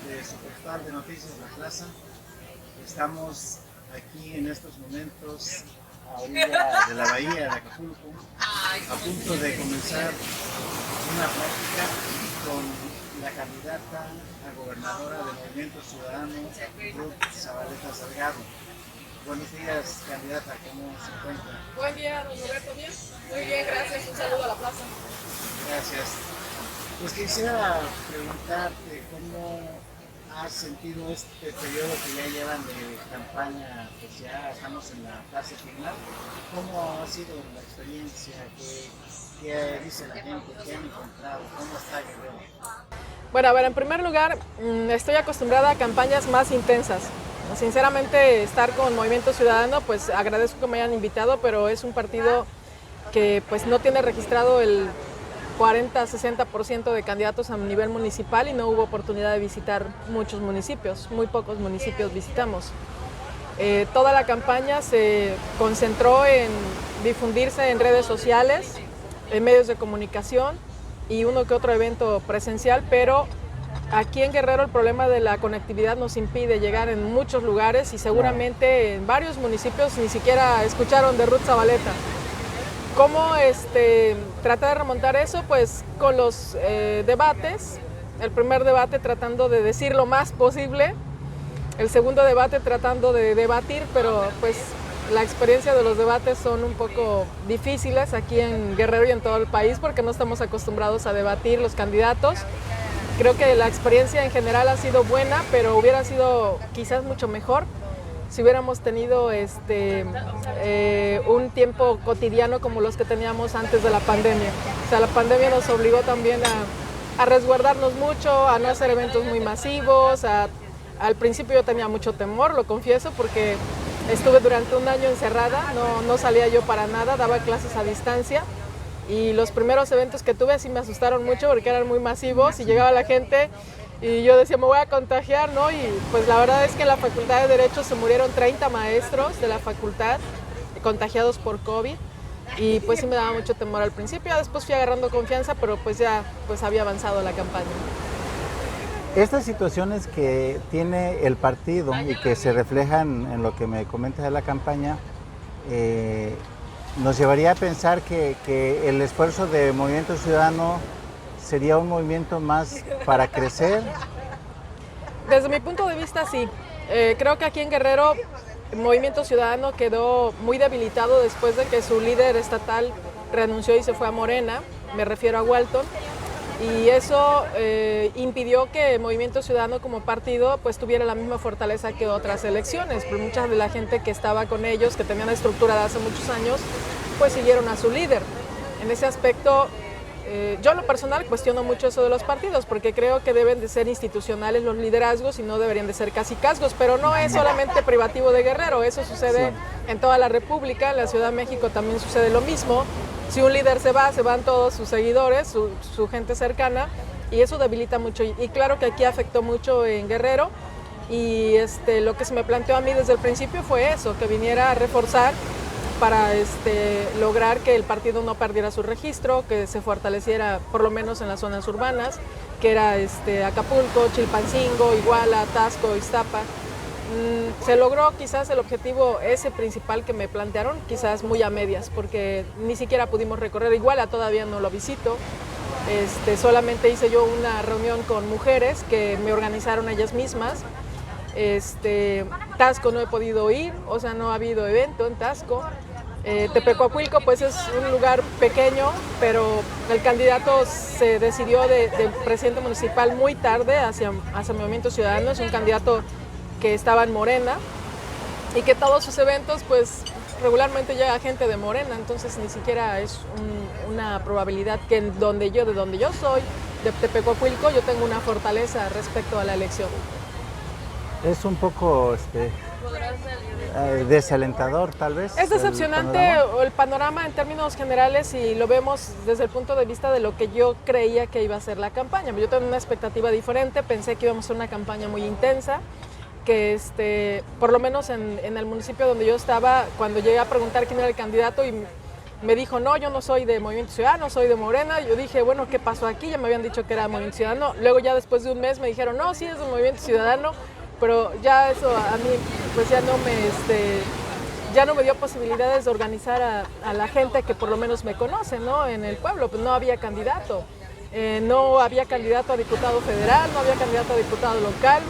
de su portal de Noticias La Plaza. Estamos aquí en estos momentos a orilla de la bahía de Acapulco, a punto de comenzar una plática con la candidata a gobernadora del Movimiento Ciudadano, Ruth Zabaleta Salgado. Buenos días, candidata, ¿cómo se encuentra? Buen día, don Roberto, bien. Muy bien, gracias. Un saludo a la plaza. Gracias. Pues quisiera preguntarte cómo has sentido este periodo que ya llevan de campaña, pues ya estamos en la fase final. ¿Cómo ha sido la experiencia? ¿Qué dice la gente? ¿Qué han encontrado? ¿Cómo está Guerrero? Bueno, a ver, en primer lugar, estoy acostumbrada a campañas más intensas. Sinceramente, estar con Movimiento Ciudadano, pues agradezco que me hayan invitado, pero es un partido que pues no tiene registrado el 40-60% de candidatos a nivel municipal y no hubo oportunidad de visitar muchos municipios, muy pocos municipios visitamos. Toda la campaña se concentró en difundirse en redes sociales, en medios de comunicación y uno que otro evento presencial, pero aquí en Guerrero el problema de la conectividad nos impide llegar en muchos lugares y seguramente en varios municipios ni siquiera escucharon de Ruth Zabaleta. ¿Cómo tratar de remontar eso? Pues con los debates. El primer debate tratando de decir lo más posible, el segundo debate tratando de debatir, pero pues la experiencia de los debates son un poco difíciles aquí en Guerrero y en todo el país porque no estamos acostumbrados a debatir los candidatos. Creo que la experiencia en general ha sido buena, pero hubiera sido quizás mucho mejor si hubiéramos tenido un tiempo cotidiano como los que teníamos antes de la pandemia. O sea, la pandemia nos obligó también a resguardarnos mucho, a no hacer eventos muy masivos. Al principio yo tenía mucho temor, lo confieso, porque estuve durante un año encerrada, no salía yo para nada, daba clases a distancia. Y los primeros eventos que tuve sí me asustaron mucho porque eran muy masivos y llegaba la gente y yo decía, me voy a contagiar, ¿no? Y pues la verdad es que en la Facultad de Derecho se murieron 30 maestros de la facultad contagiados por COVID y pues sí me daba mucho temor al principio. Después fui agarrando confianza, pero pues ya pues había avanzado la campaña. Estas situaciones que tiene el partido y que se reflejan en lo que me comentas de la campaña, nos llevaría a pensar que el esfuerzo de Movimiento Ciudadano sería un movimiento más para crecer. Desde mi punto de vista, sí. Creo que aquí en Guerrero el Movimiento Ciudadano quedó muy debilitado después de que su líder estatal renunció y se fue a Morena, me refiero a Walton, y eso impidió que Movimiento Ciudadano como partido pues tuviera la misma fortaleza que otras elecciones, porque mucha de la gente que estaba con ellos, que tenían estructura de hace muchos años, pues siguieron a su líder. En ese aspecto, yo en lo personal cuestiono mucho eso de los partidos, porque creo que deben de ser institucionales los liderazgos y no deberían de ser cacicazgos, pero no es solamente privativo de Guerrero, eso sucede en toda la República, en la Ciudad de México también sucede lo mismo. Si un líder se van todos sus seguidores, su gente cercana, y eso debilita mucho. Y claro que aquí afectó mucho en Guerrero, y lo que se me planteó a mí desde el principio fue eso, que viniera a reforzar para lograr que el partido no perdiera su registro, que se fortaleciera por lo menos en las zonas urbanas, que era Acapulco, Chilpancingo, Iguala, Taxco, Ixtapa. Se logró quizás el objetivo ese principal que me plantearon, quizás muy a medias, porque ni siquiera pudimos recorrer Iguala, todavía no lo visito. Solamente hice yo una reunión con mujeres que me organizaron ellas mismas. Taxco no he podido ir, o sea, no ha habido evento en Taxco. Tepecuacuilco pues es un lugar pequeño, pero el candidato se decidió de presidente municipal muy tarde hacia Movimiento Ciudadano, es un candidato que estaba en Morena y que todos sus eventos pues regularmente llega gente de Morena, entonces ni siquiera es una probabilidad que de donde yo soy, de Tepecuacuilco, yo tengo una fortaleza respecto a la elección. Es un poco desalentador, tal vez. Es decepcionante el panorama en términos generales y lo vemos desde el punto de vista de lo que yo creía que iba a ser la campaña. Yo tenía una expectativa diferente, pensé que íbamos a hacer una campaña muy intensa, que por lo menos en el municipio donde yo estaba, cuando llegué a preguntar quién era el candidato y me dijo, no, yo no soy de Movimiento Ciudadano, soy de Morena. Yo dije, bueno, ¿qué pasó aquí? Ya me habían dicho que era Movimiento Ciudadano. Luego ya después de un mes me dijeron, no, sí es de Movimiento Ciudadano, pero ya eso a mí pues ya no me dio posibilidades de organizar a la gente que por lo menos me conoce, ¿no? En el pueblo, pues no había candidato. No había candidato a diputado federal, no había candidato a diputado local.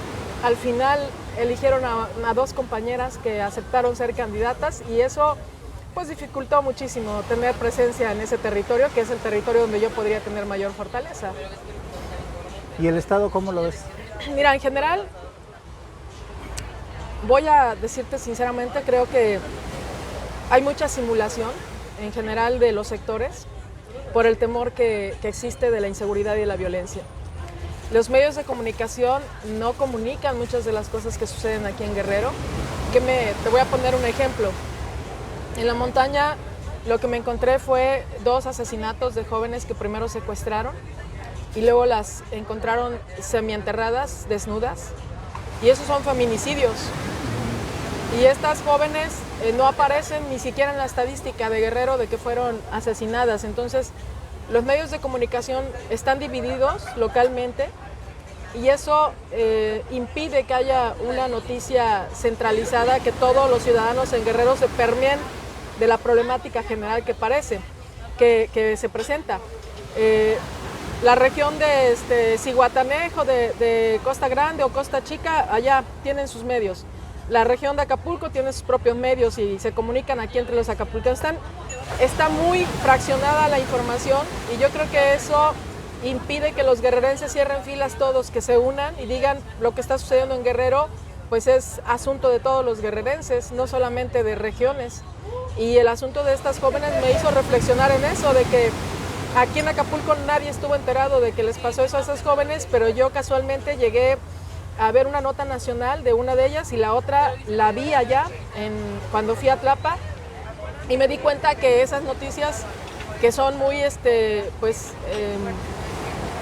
Al final eligieron a dos compañeras que aceptaron ser candidatas y eso pues dificultó muchísimo tener presencia en ese territorio, que es el territorio donde yo podría tener mayor fortaleza. ¿Y el Estado cómo lo ves? Mira, en general, voy a decirte sinceramente, creo que hay mucha simulación en general de los sectores por el temor que existe de la inseguridad y de la violencia. Los medios de comunicación no comunican muchas de las cosas que suceden aquí en Guerrero. Te voy a poner un ejemplo. En la montaña lo que me encontré fue 2 asesinatos de jóvenes que primero secuestraron y luego las encontraron semienterradas, desnudas, y esos son feminicidios. Y estas jóvenes no aparecen ni siquiera en la estadística de Guerrero de que fueron asesinadas. Entonces, los medios de comunicación están divididos localmente y eso impide que haya una noticia centralizada, que todos los ciudadanos en Guerrero se permeen de la problemática general que se presenta. La región de Zihuatanejo, de Costa Grande o Costa Chica, allá tienen sus medios. La región de Acapulco tiene sus propios medios y se comunican aquí entre los acapulqueños. Está muy fraccionada la información y yo creo que eso impide que los guerrerenses cierren filas todos, que se unan y digan lo que está sucediendo en Guerrero, pues es asunto de todos los guerrerenses, no solamente de regiones. Y el asunto de estas jóvenes me hizo reflexionar en eso, de que aquí en Acapulco nadie estuvo enterado de que les pasó eso a esas jóvenes, pero yo casualmente llegué a ver una nota nacional de una de ellas y la otra la vi allá cuando fui a Tlapa y me di cuenta que esas noticias que son muy,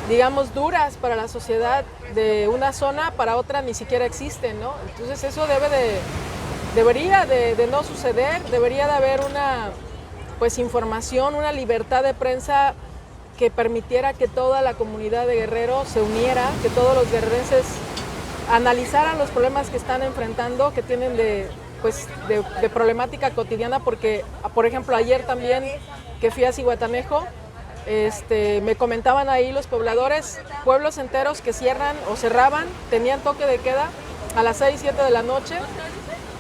digamos, duras para la sociedad de una zona para otra ni siquiera existen, ¿no? Entonces eso debería de no suceder, debería de haber una información, una libertad de prensa que permitiera que toda la comunidad de Guerrero se uniera, que todos los guerrerenses analizaran los problemas que están enfrentando, que tienen de problemática cotidiana, porque, por ejemplo, ayer también que fui a Zihuatanejo, me comentaban ahí los pobladores, pueblos enteros que cierran o cerraban, tenían toque de queda a las 6, 7 de la noche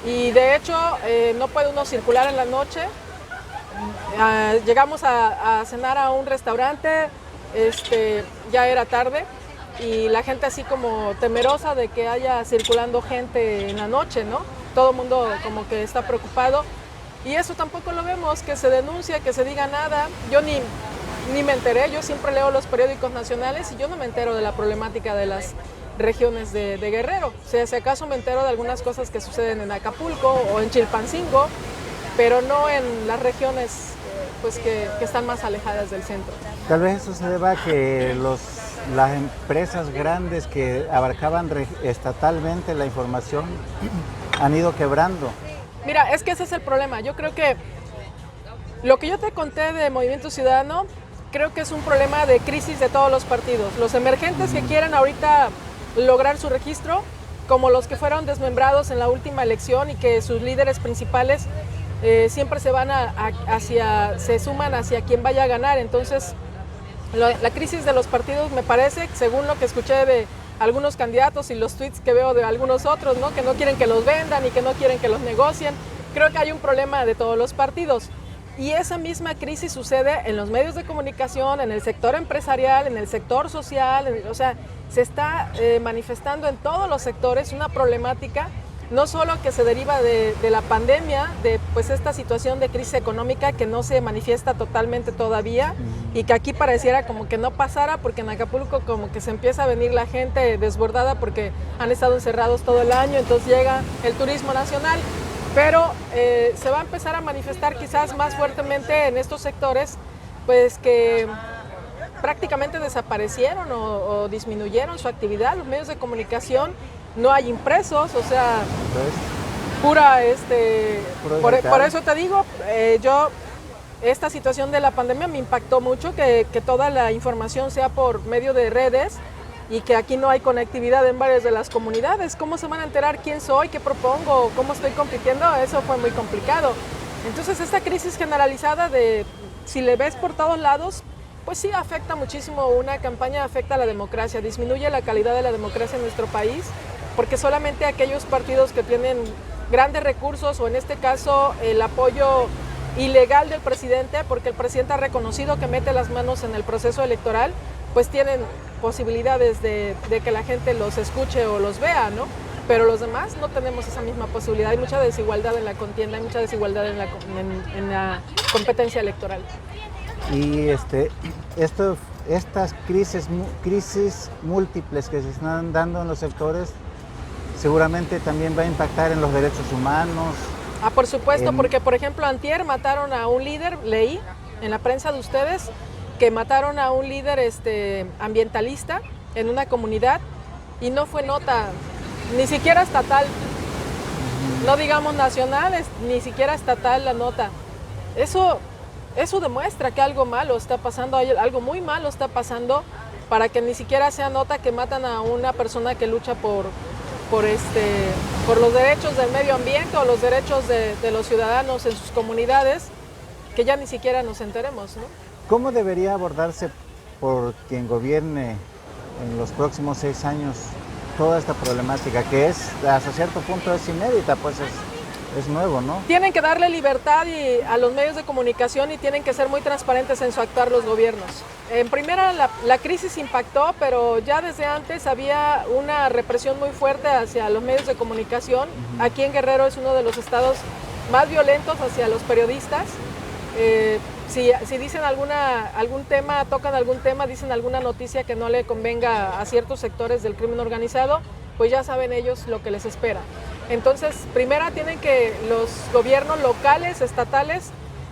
y de hecho no puede uno circular en la noche. Llegamos a cenar a un restaurante, ya era tarde y la gente así como temerosa de que haya circulando gente en la noche, ¿no? Todo el mundo como que está preocupado y eso tampoco lo vemos, que se denuncia, que se diga nada. Yo ni me enteré, yo siempre leo los periódicos nacionales y yo no me entero de la problemática de las regiones de Guerrero. O sea, si acaso me entero de algunas cosas que suceden en Acapulco o en Chilpancingo, pero no en las regiones que están más alejadas del centro. Tal vez eso se deba a que las empresas grandes que abarcaban estatalmente la información han ido quebrando. Mira, es que ese es el problema. Yo creo que lo que yo te conté de Movimiento Ciudadano, creo que es un problema de crisis de todos los partidos. Los emergentes que quieren ahorita lograr su registro, como los que fueron desmembrados en la última elección y que sus líderes principales siempre se van se suman hacia quien vaya a ganar. Entonces, la crisis de los partidos me parece, según lo que escuché de algunos candidatos y los tweets que veo de algunos otros, ¿no? Que no quieren que los vendan y que no quieren que los negocien. Creo que hay un problema de todos los partidos. Y esa misma crisis sucede en los medios de comunicación, en el sector empresarial, en el sector social, o sea, se está manifestando en todos los sectores una problemática, no solo que se deriva de la pandemia, de esta situación de crisis económica que no se manifiesta totalmente todavía y que aquí pareciera como que no pasara, porque en Acapulco como que se empieza a venir la gente desbordada porque han estado encerrados todo el año, entonces llega el turismo nacional. Pero se va a empezar a manifestar quizás más fuertemente en estos sectores, pues que prácticamente desaparecieron o disminuyeron su actividad. Los medios de comunicación no hay impresos, o sea, por eso te digo, yo esta situación de la pandemia me impactó mucho, que toda la información sea por medio de redes y que aquí no hay conectividad en varias de las comunidades. ¿Cómo se van a enterar quién soy, qué propongo, cómo estoy compitiendo? Eso fue muy complicado. Entonces esta crisis generalizada de si le ves por todos lados, pues sí afecta muchísimo, una campaña afecta a la democracia, disminuye la calidad de la democracia en nuestro país, porque solamente aquellos partidos que tienen grandes recursos, o en este caso el apoyo ilegal del presidente, porque el presidente ha reconocido que mete las manos en el proceso electoral, pues tienen posibilidades de que la gente los escuche o los vea, ¿no? Pero los demás no tenemos esa misma posibilidad. Hay mucha desigualdad en la contienda, hay mucha desigualdad en la competencia electoral. Y estas crisis múltiples que se están dando en los sectores seguramente también va a impactar en los derechos humanos. Por supuesto, porque por ejemplo antier mataron a un líder, leí en la prensa de ustedes, que mataron a un líder ambientalista en una comunidad y no fue nota, ni siquiera estatal, no digamos nacional, ni siquiera estatal la nota. Eso demuestra que algo malo está pasando, algo muy malo está pasando, para que ni siquiera sea nota que matan a una persona que lucha por los derechos del medio ambiente o los derechos de los ciudadanos en sus comunidades, que ya ni siquiera nos enteremos, ¿no? ¿Cómo debería abordarse por quien gobierne en los próximos 6 años toda esta problemática, que hasta cierto punto es inédita, pues es nuevo, ¿no? Tienen que darle libertad a los medios de comunicación y tienen que ser muy transparentes en su actuar los gobiernos. En primera, la crisis impactó, pero ya desde antes había una represión muy fuerte hacia los medios de comunicación. Aquí en Guerrero es uno de los estados más violentos hacia los periodistas. Si dicen algún tema, tocan algún tema, dicen alguna noticia que no le convenga a ciertos sectores del crimen organizado, pues ya saben ellos lo que les espera. Entonces, primero tienen que los gobiernos locales, estatales,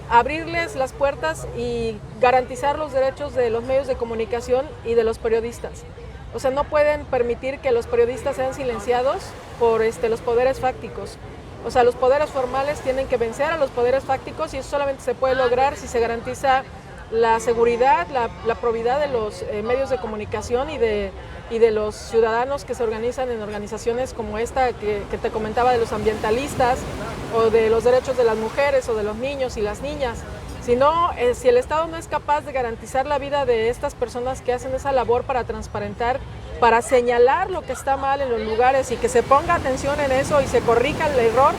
abrirles las puertas y garantizar los derechos de los medios de comunicación y de los periodistas. O sea, no pueden permitir que los periodistas sean silenciados por los poderes fácticos. O sea, los poderes formales tienen que vencer a los poderes fácticos y eso solamente se puede lograr si se garantiza la seguridad, la probidad de los medios de comunicación y de los ciudadanos que se organizan en organizaciones como esta que te comentaba, de los ambientalistas o de los derechos de las mujeres o de los niños y las niñas. Si el Estado no es capaz de garantizar la vida de estas personas que hacen esa labor para transparentar, para señalar lo que está mal en los lugares y que se ponga atención en eso y se corrija el error,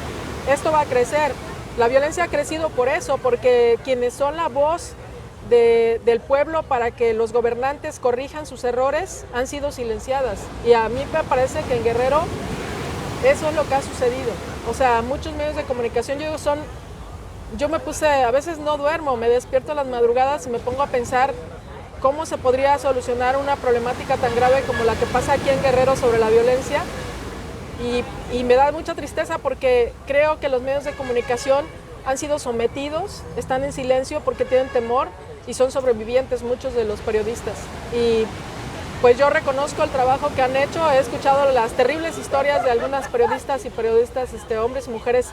esto va a crecer. La violencia ha crecido por eso, porque quienes son la voz del pueblo para que los gobernantes corrijan sus errores han sido silenciadas. Y a mí me parece que en Guerrero eso es lo que ha sucedido. O sea, muchos medios de comunicación, yo me puse, a veces no duermo, me despierto a las madrugadas y me pongo a pensar cómo se podría solucionar una problemática tan grave como la que pasa aquí en Guerrero sobre la violencia. Y me da mucha tristeza porque creo que los medios de comunicación han sido sometidos, están en silencio porque tienen temor y son sobrevivientes muchos de los periodistas. Y pues yo reconozco el trabajo que han hecho, he escuchado las terribles historias de algunas periodistas y periodistas, hombres y mujeres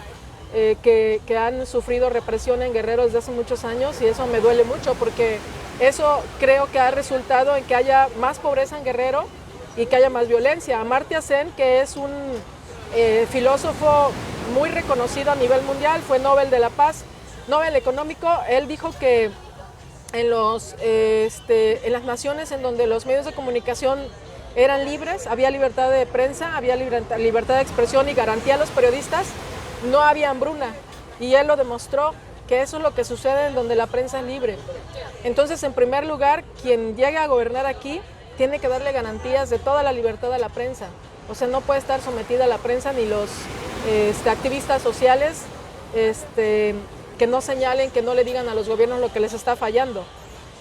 que han sufrido represión en Guerrero desde hace muchos años, y eso me duele mucho porque eso creo que ha resultado en que haya más pobreza en Guerrero y que haya más violencia. Amartya Sen, que es un filósofo muy reconocido a nivel mundial, fue Nobel de la Paz, Nobel económico, él dijo que en las naciones en donde los medios de comunicación eran libres, había libertad de prensa, había libertad de expresión y garantía a los periodistas, no había hambruna, y él lo demostró, que eso es lo que sucede en donde la prensa es libre. Entonces, en primer lugar, quien llegue a gobernar aquí tiene que darle garantías de toda la libertad a la prensa. O sea, no puede estar sometida a la prensa ni los activistas sociales que no señalen, que no le digan a los gobiernos lo que les está fallando.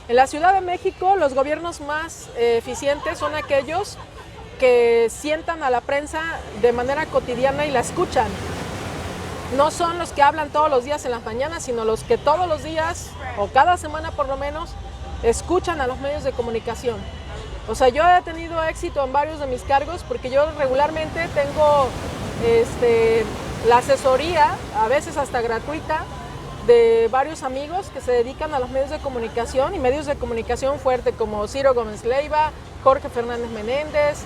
En la Ciudad de México, los gobiernos más eficientes son aquellos que sientan a la prensa de manera cotidiana y la escuchan. No son los que hablan todos los días en las mañanas, sino los que todos los días, o cada semana por lo menos, escuchan a los medios de comunicación. O sea, yo he tenido éxito en varios de mis cargos porque yo regularmente tengo la asesoría, a veces hasta gratuita, de varios amigos que se dedican a los medios de comunicación y medios de comunicación fuerte como Ciro Gómez Leiva, Jorge Fernández Menéndez,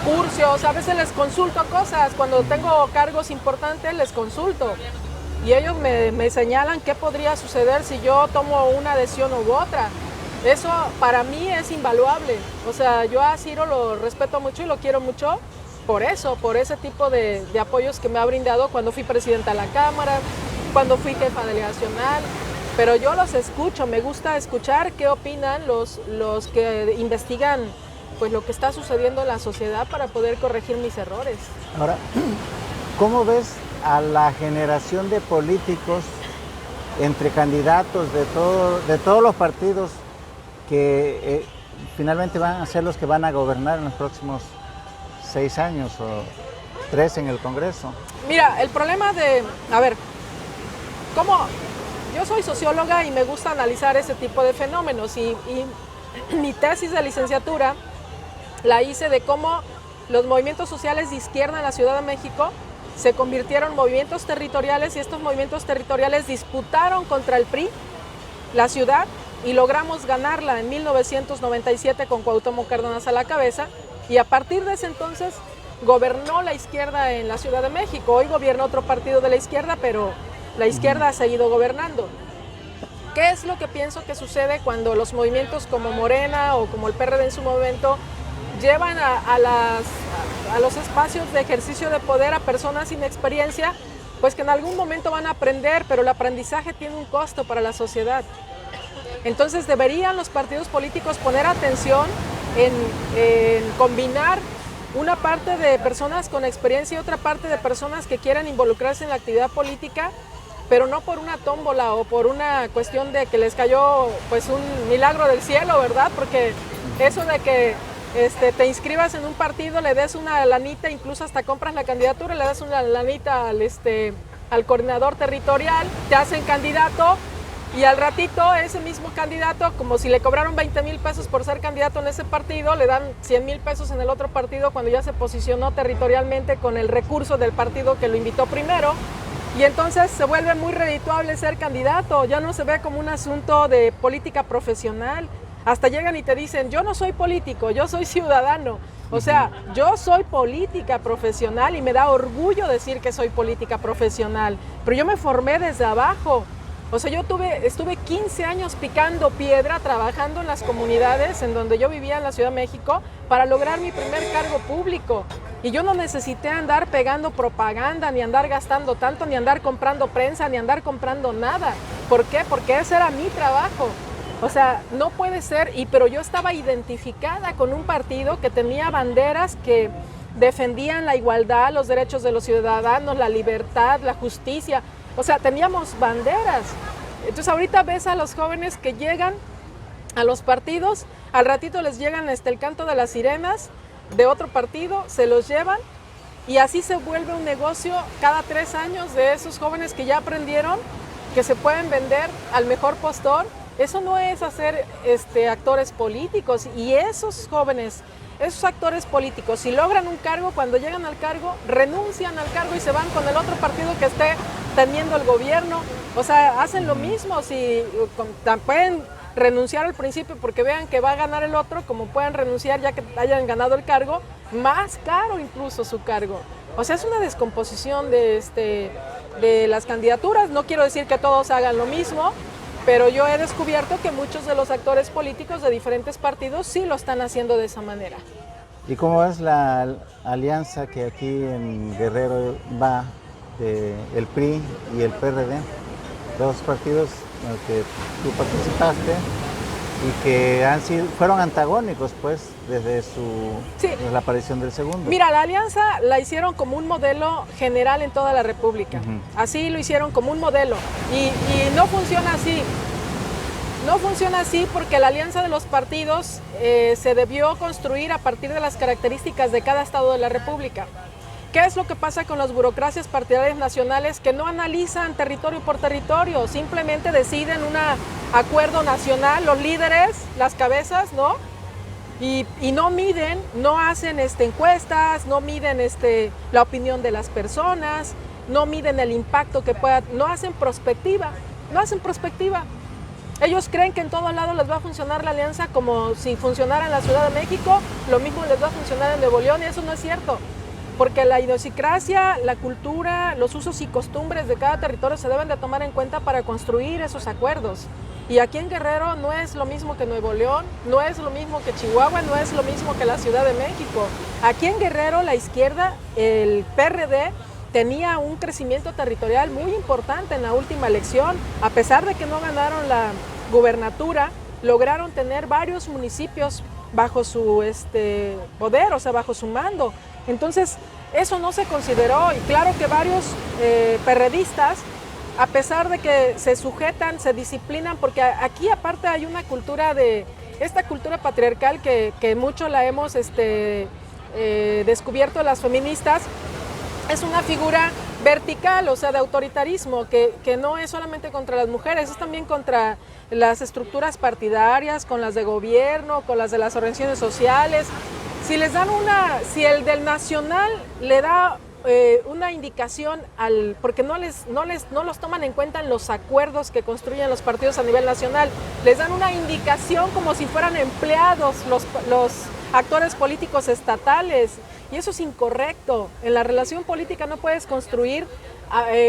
Curcios. A veces les consulto cosas, cuando tengo cargos importantes les consulto y ellos me señalan qué podría suceder si yo tomo una decisión u otra. Eso para mí es invaluable. O sea, yo a Ciro lo respeto mucho y lo quiero mucho por eso, por ese tipo de apoyos que me ha brindado cuando fui presidenta de la Cámara, cuando fui jefa delegacional. Pero yo los escucho, me gusta escuchar qué opinan los que investigan pues lo que está sucediendo en la sociedad para poder corregir mis errores. Ahora, ¿cómo ves a la generación de políticos entre candidatos de todos los partidos que finalmente van a ser los que van a gobernar en los próximos 6 años o 3 en el Congreso? Mira, el problema yo soy socióloga y me gusta analizar ese tipo de fenómenos y mi tesis de licenciatura la hice de cómo los movimientos sociales de izquierda en la Ciudad de México se convirtieron en movimientos territoriales y estos movimientos territoriales disputaron contra el PRI la ciudad y logramos ganarla en 1997 con Cuauhtémoc Cárdenas a la cabeza y a partir de ese entonces gobernó la izquierda en la Ciudad de México. Hoy gobierna otro partido de la izquierda, pero la izquierda ha seguido gobernando. ¿Qué es lo que pienso que sucede cuando los movimientos como Morena o como el PRD en su momento llevan a los espacios de ejercicio de poder a personas sin experiencia? Pues que en algún momento van a aprender, pero el aprendizaje tiene un costo para la sociedad. Entonces deberían los partidos políticos poner atención en combinar una parte de personas con experiencia y otra parte de personas que quieran involucrarse en la actividad política, pero no por una tómbola o por una cuestión de que les cayó pues un milagro del cielo, ¿verdad? Porque eso de que te inscribas en un partido, le des una lanita, incluso hasta compras la candidatura, le das una lanita al coordinador territorial, te hacen candidato y al ratito ese mismo candidato, como si le cobraron 20,000 pesos por ser candidato en ese partido, le dan 100,000 pesos en el otro partido cuando ya se posicionó territorialmente con el recurso del partido que lo invitó primero. Y entonces se vuelve muy redituable ser candidato, ya no se ve como un asunto de política profesional. Hasta llegan y te dicen, yo no soy político, yo soy ciudadano. O sea, yo soy política profesional y me da orgullo decir que soy política profesional, pero yo me formé desde abajo. O sea, yo estuve 15 años picando piedra, trabajando en las comunidades en donde yo vivía en la Ciudad de México para lograr mi primer cargo público. Y yo no necesité andar pegando propaganda, ni andar gastando tanto, ni andar comprando prensa, ni andar comprando nada. ¿Por qué? Porque ese era mi trabajo. O sea, no puede ser, pero yo estaba identificada con un partido que tenía banderas que defendían la igualdad, los derechos de los ciudadanos, la libertad, la justicia. O sea, teníamos banderas. Entonces ahorita ves a los jóvenes que llegan a los partidos, al ratito les llegan el canto de las sirenas de otro partido, se los llevan y así se vuelve un negocio cada 3 años de esos jóvenes que ya aprendieron que se pueden vender al mejor postor. Eso no es hacer actores políticos y esos jóvenes, esos actores políticos, si logran un cargo, cuando llegan al cargo, renuncian al cargo y se van con el otro partido que esté teniendo el gobierno. O sea, hacen lo mismo, si pueden renunciar al principio porque vean que va a ganar el otro, como pueden renunciar ya que hayan ganado el cargo, más caro incluso su cargo. O sea, es una descomposición de las candidaturas. No quiero decir que todos hagan lo mismo, pero yo he descubierto que muchos de los actores políticos de diferentes partidos sí lo están haciendo de esa manera. ¿Y cómo es la alianza que aquí en Guerrero va del PRI y el PRD? Dos partidos en los que tú participaste y que fueron antagónicos pues desde la aparición del segundo. Mira, la alianza la hicieron como un modelo general en toda la República. Así lo hicieron como un modelo y no funciona así. No funciona así porque la alianza de los partidos se debió construir a partir de las características de cada estado de la República. ¿Qué es lo que pasa con las burocracias partidarias nacionales que no analizan territorio por territorio? Simplemente deciden un acuerdo nacional, los líderes, las cabezas, ¿no? Y no miden, no hacen encuestas, no miden la opinión de las personas. no miden el impacto que pueda, no hacen prospectiva. Ellos creen que en todos lados les va a funcionar la alianza como si funcionara en la Ciudad de México, lo mismo les va a funcionar en Nuevo León, y eso no es cierto. Porque la idiosincrasia, la cultura, los usos y costumbres de cada territorio se deben de tomar en cuenta para construir esos acuerdos. Y aquí en Guerrero no es lo mismo que Nuevo León, no es lo mismo que Chihuahua, no es lo mismo que la Ciudad de México. Aquí en Guerrero la izquierda, el PRD, tenía un crecimiento territorial muy importante en la última elección. A pesar de que no ganaron la gubernatura, lograron tener varios municipios bajo su poder, o sea, bajo su mando. Entonces, eso no se consideró, y claro que varios perredistas, a pesar de que se sujetan, se disciplinan, porque aquí aparte hay una cultura esta cultura patriarcal que mucho la hemos descubierto las feministas, es una figura vertical, o sea, de autoritarismo, que no es solamente contra las mujeres, es también contra las estructuras partidarias, con las de gobierno, con las de las organizaciones sociales. Si el del nacional le da una indicación porque no los toman en cuenta en los acuerdos que construyen los partidos a nivel nacional, les dan una indicación como si fueran empleados los actores políticos estatales, y eso es incorrecto. En la relación política no puedes construir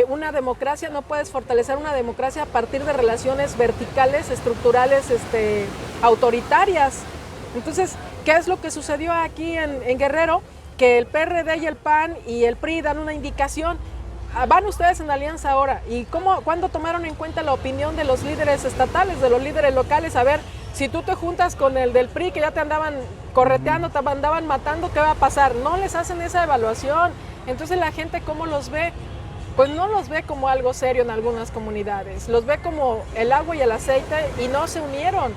una democracia, no puedes fortalecer una democracia a partir de relaciones verticales, estructurales, autoritarias. Entonces, ¿qué es lo que sucedió aquí en Guerrero? Que el PRD y el PAN y el PRI dan una indicación. Van ustedes en alianza ahora. ¿Y cuándo tomaron en cuenta la opinión de los líderes estatales, de los líderes locales? A ver, si tú te juntas con el del PRI, que ya te andaban correteando, te andaban matando, ¿qué va a pasar? No les hacen esa evaluación. Entonces, la gente, ¿cómo los ve? Pues no los ve como algo serio en algunas comunidades. Los ve como el agua y el aceite, y no se unieron.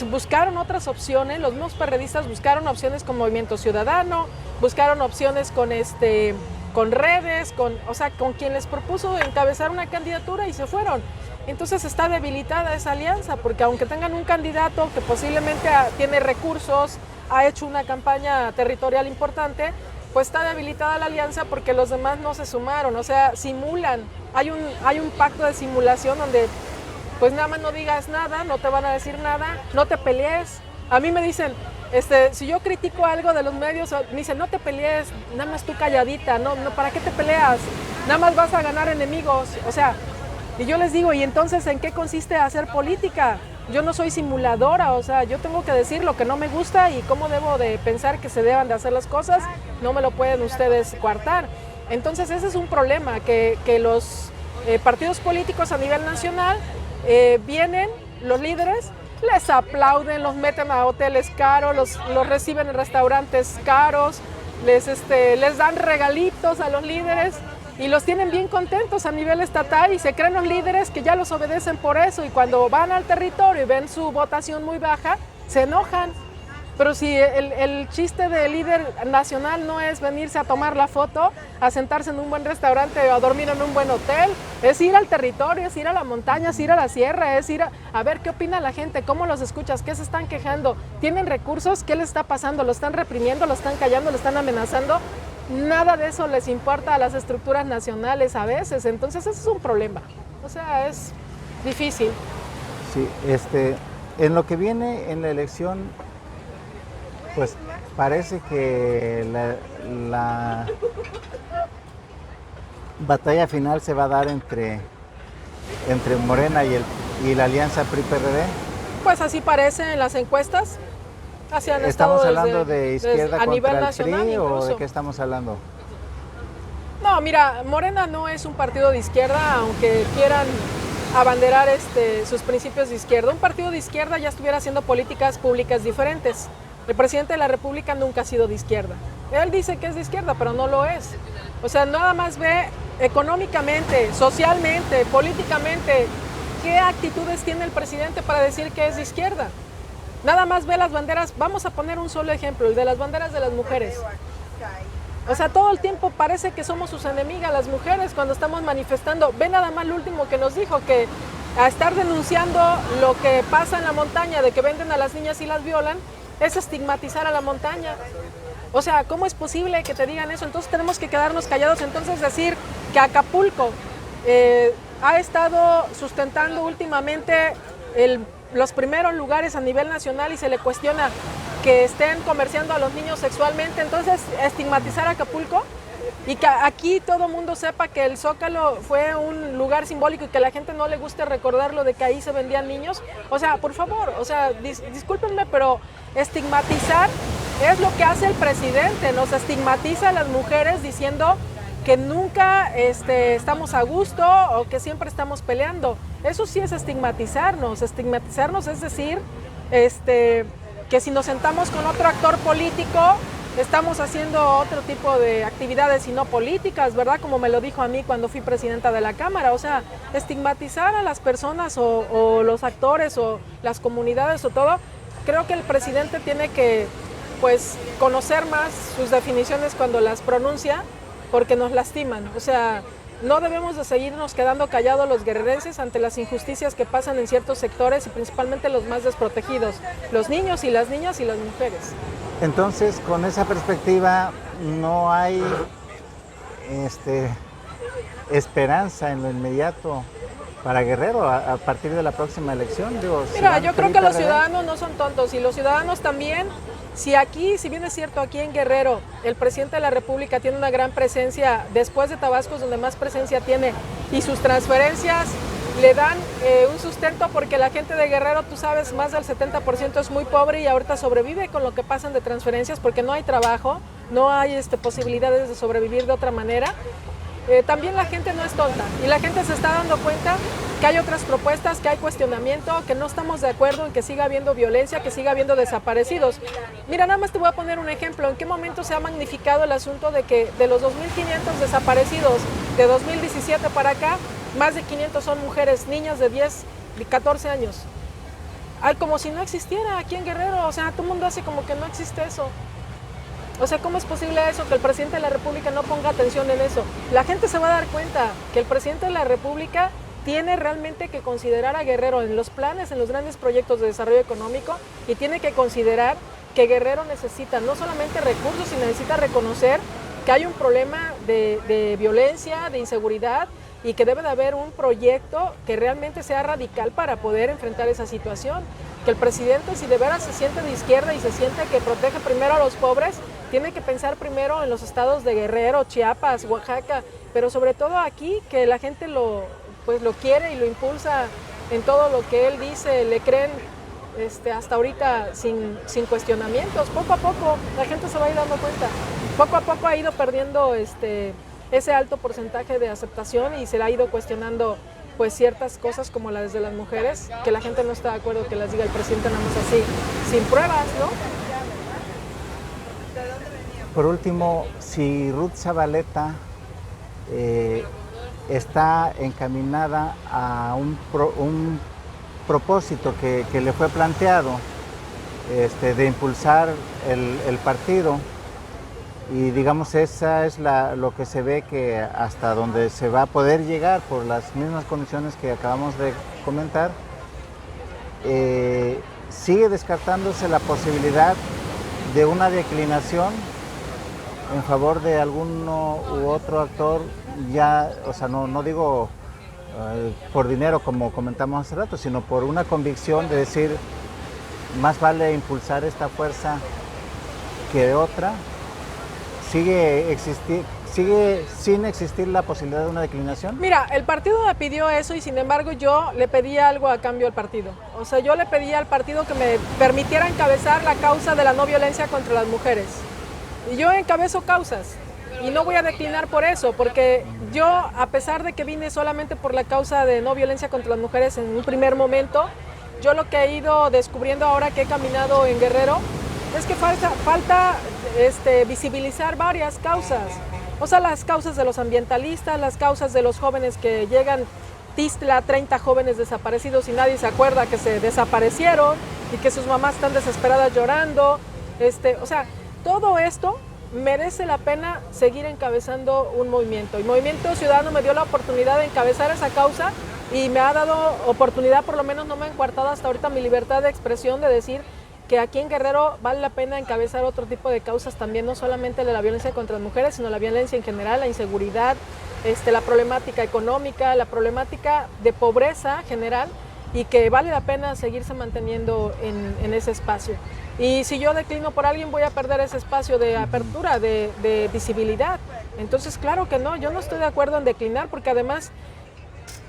Buscaron otras opciones, los mismos perredistas buscaron opciones con Movimiento Ciudadano, buscaron opciones con redes, con quien les propuso encabezar una candidatura, y se fueron. Entonces está debilitada esa alianza, porque aunque tengan un candidato que posiblemente tiene recursos, ha hecho una campaña territorial importante, pues está debilitada la alianza porque los demás no se sumaron, o sea, simulan. Hay un pacto de simulación donde pues nada más no digas nada, no te van a decir nada, no te pelees. A mí me dicen, si yo critico algo de los medios, me dicen, no te pelees, nada más tú calladita, no, ¿para qué te peleas? Nada más vas a ganar enemigos. O sea, y yo les digo, ¿y entonces en qué consiste hacer política? Yo no soy simuladora, o sea, yo tengo que decir lo que no me gusta y cómo debo de pensar que se deban de hacer las cosas, no me lo pueden ustedes coartar. Entonces ese es un problema, que los partidos políticos a nivel nacional vienen, los líderes, les aplauden, los meten a hoteles caros, los reciben en restaurantes caros, les dan regalitos a los líderes y los tienen bien contentos a nivel estatal, y se creen los líderes que ya los obedecen por eso, y cuando van al territorio y ven su votación muy baja, se enojan. Pero si el chiste del líder nacional no es venirse a tomar la foto, a sentarse en un buen restaurante o a dormir en un buen hotel, es ir al territorio, es ir a la montaña, es ir a la sierra, es ir a ver qué opina la gente, cómo los escuchas, qué se están quejando, tienen recursos, qué les está pasando, lo están reprimiendo, lo están callando, lo están amenazando. Nada de eso les importa a las estructuras nacionales a veces, entonces ese es un problema. O sea, es difícil. Sí, en lo que viene en la elección, pues parece que la batalla final se va a dar entre Morena y la alianza PRI-PRD. Pues así parece en las encuestas. ¿Estamos hablando de izquierda a nivel contra el nacional, PRI incluso. o de qué estamos hablando? No, mira, Morena no es un partido de izquierda, aunque quieran abanderar sus principios de izquierda. Un partido de izquierda ya estuviera haciendo políticas públicas diferentes. El presidente de la República nunca ha sido de izquierda. Él dice que es de izquierda, pero no lo es. O sea, nada más ve económicamente, socialmente, políticamente, qué actitudes tiene el presidente para decir que es de izquierda. Nada más ve las banderas. Vamos a poner un solo ejemplo, el de las banderas de las mujeres. O sea, todo el tiempo parece que somos sus enemigas las mujeres cuando estamos manifestando. Ve nada más lo último que nos dijo, que a estar denunciando lo que pasa en la montaña, de que venden a las niñas y las violan, es estigmatizar a la montaña. O sea, ¿cómo es posible que te digan eso? Entonces tenemos que quedarnos callados. Entonces decir que Acapulco ha estado sustentando últimamente los primeros lugares a nivel nacional y se le cuestiona que estén comerciando a los niños sexualmente, entonces estigmatizar a Acapulco y que aquí todo el mundo sepa que el Zócalo fue un lugar simbólico y que a la gente no le guste recordarlo de que ahí se vendían niños. O sea, por favor, o sea, discúlpenme, pero estigmatizar es lo que hace el presidente, nos estigmatiza a las mujeres diciendo que nunca estamos a gusto o que siempre estamos peleando. Eso sí es estigmatizarnos. Estigmatizarnos es decir, que si nos sentamos con otro actor político, estamos haciendo otro tipo de actividades y no políticas, ¿verdad? Como me lo dijo a mí cuando fui presidenta de la Cámara. O sea, estigmatizar a las personas o los actores o las comunidades o todo, creo que el presidente tiene que, pues, conocer más sus definiciones cuando las pronuncia, porque nos lastiman. O sea, no debemos de seguirnos quedando callados los guerrerenses ante las injusticias que pasan en ciertos sectores y principalmente los más desprotegidos, los niños y las niñas y las mujeres. Entonces, con esa perspectiva, no hay esperanza en lo inmediato para Guerrero a partir de la próxima elección. Digo, mira, yo creo que los ciudadanos no son tontos y los ciudadanos también. Si bien es cierto, aquí en Guerrero el presidente de la República tiene una gran presencia, después de Tabasco es donde más presencia tiene, y sus transferencias le dan un sustento porque la gente de Guerrero, tú sabes, más del 70% es muy pobre y ahorita sobrevive con lo que pasan de transferencias porque no hay trabajo, no hay posibilidades de sobrevivir de otra manera. También la gente no es tonta y la gente se está dando cuenta que hay otras propuestas, que hay cuestionamiento, que no estamos de acuerdo en que siga habiendo violencia, que siga habiendo desaparecidos. Mira, nada más te voy a poner un ejemplo. ¿En qué momento se ha magnificado el asunto de que de los 2.500 desaparecidos de 2017 para acá, más de 500 son mujeres, niñas de 10 y 14 años? Ay, como si no existiera aquí en Guerrero. O sea, todo el mundo hace como que no existe eso. O sea, ¿cómo es posible eso? Que el presidente de la República no ponga atención en eso. La gente se va a dar cuenta que el presidente de la República tiene realmente que considerar a Guerrero en los planes, en los grandes proyectos de desarrollo económico, y tiene que considerar que Guerrero necesita no solamente recursos, sino necesita reconocer que hay un problema de violencia, de inseguridad, y que debe de haber un proyecto que realmente sea radical para poder enfrentar esa situación. Que el presidente, si de veras se siente de izquierda y se siente que protege primero a los pobres, tiene que pensar primero en los estados de Guerrero, Chiapas, Oaxaca, pero sobre todo aquí, que la gente lo quiere y lo impulsa en todo lo que él dice, le creen hasta ahorita sin cuestionamientos. Poco a poco la gente se va a ir dando cuenta. Poco a poco ha ido perdiendo ese alto porcentaje de aceptación y se le ha ido cuestionando pues ciertas cosas como las de las mujeres, que la gente no está de acuerdo que las diga el presidente nada más así, sin pruebas, ¿no? Por último, si Ruth Zabaleta está encaminada a un propósito que le fue planteado, de impulsar el partido, y digamos esa es lo que se ve que hasta donde se va a poder llegar por las mismas condiciones que acabamos de comentar, sigue descartándose la posibilidad de una declinación en favor de alguno u otro actor, ya, o sea, no digo por dinero como comentamos hace rato, sino por una convicción de decir más vale impulsar esta fuerza que otra. ¿Sigue sin existir la posibilidad de una declinación? Mira, el partido me pidió eso y sin embargo yo le pedí algo a cambio al partido. O sea, yo le pedí al partido que me permitiera encabezar la causa de la no violencia contra las mujeres. Y yo encabezo causas y no voy a declinar por eso, porque yo, a pesar de que vine solamente por la causa de no violencia contra las mujeres en un primer momento, yo lo que he ido descubriendo ahora que he caminado en Guerrero es que falta visibilizar varias causas. O sea, las causas de los ambientalistas, las causas de los jóvenes que llegan, Tistla, 30 jóvenes desaparecidos y nadie se acuerda que se desaparecieron y que sus mamás están desesperadas llorando. O sea, todo esto merece la pena seguir encabezando un movimiento. Y Movimiento Ciudadano me dio la oportunidad de encabezar esa causa y me ha dado oportunidad, por lo menos no me ha encuartado hasta ahorita mi libertad de expresión, de decir que aquí en Guerrero vale la pena encabezar otro tipo de causas también, no solamente de la violencia contra las mujeres, sino la violencia en general, la inseguridad, la problemática económica, la problemática de pobreza general, y que vale la pena seguirse manteniendo en ese espacio. Y si yo declino por alguien, voy a perder ese espacio de apertura, de visibilidad. Entonces, claro que no, yo no estoy de acuerdo en declinar, porque además,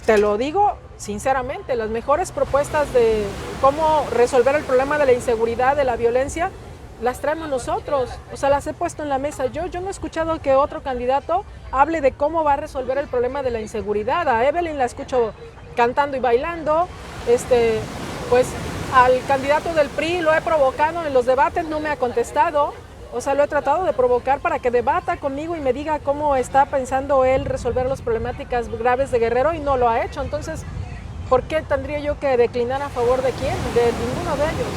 te lo digo sinceramente, las mejores propuestas de cómo resolver el problema de la inseguridad, de la violencia, las traemos nosotros, o sea, las he puesto en la mesa. Yo no he escuchado que otro candidato hable de cómo va a resolver el problema de la inseguridad. A Evelyn la escucho cantando y bailando, pues al candidato del PRI lo he provocado en los debates, no me ha contestado. O sea, lo he tratado de provocar para que debata conmigo y me diga cómo está pensando él resolver las problemáticas graves de Guerrero, y no lo ha hecho. Entonces, ¿por qué tendría yo que declinar a favor de quién? De ninguno de ellos.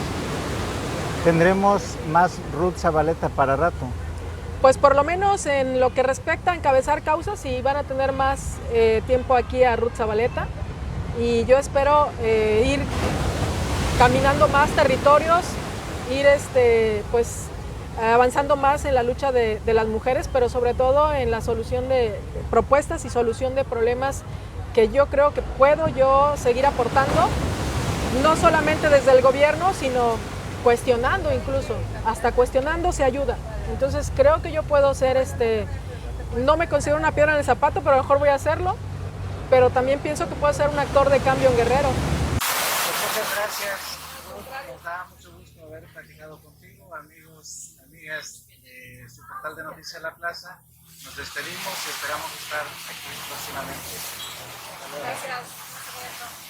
¿Tendremos más Ruth Zabaleta para rato? Pues por lo menos en lo que respecta a encabezar causas, y van a tener más tiempo aquí a Ruth Zabaleta. Y yo espero ir caminando más territorios, ir pues avanzando más en la lucha de las mujeres, pero sobre todo en la solución de propuestas y solución de problemas que yo creo que puedo yo seguir aportando, no solamente desde el gobierno, sino cuestionando, incluso hasta cuestionando se ayuda. Entonces creo que yo puedo ser, no me considero una piedra en el zapato, pero a lo mejor voy a hacerlo, pero también pienso que puedo ser un actor de cambio en Guerrero. Muchas gracias, Ruth. Nos da mucho gusto haber platicado contigo, amigos, amigas de su portal de Noticias La Plaza. Nos despedimos y esperamos estar aquí próximamente. Gracias.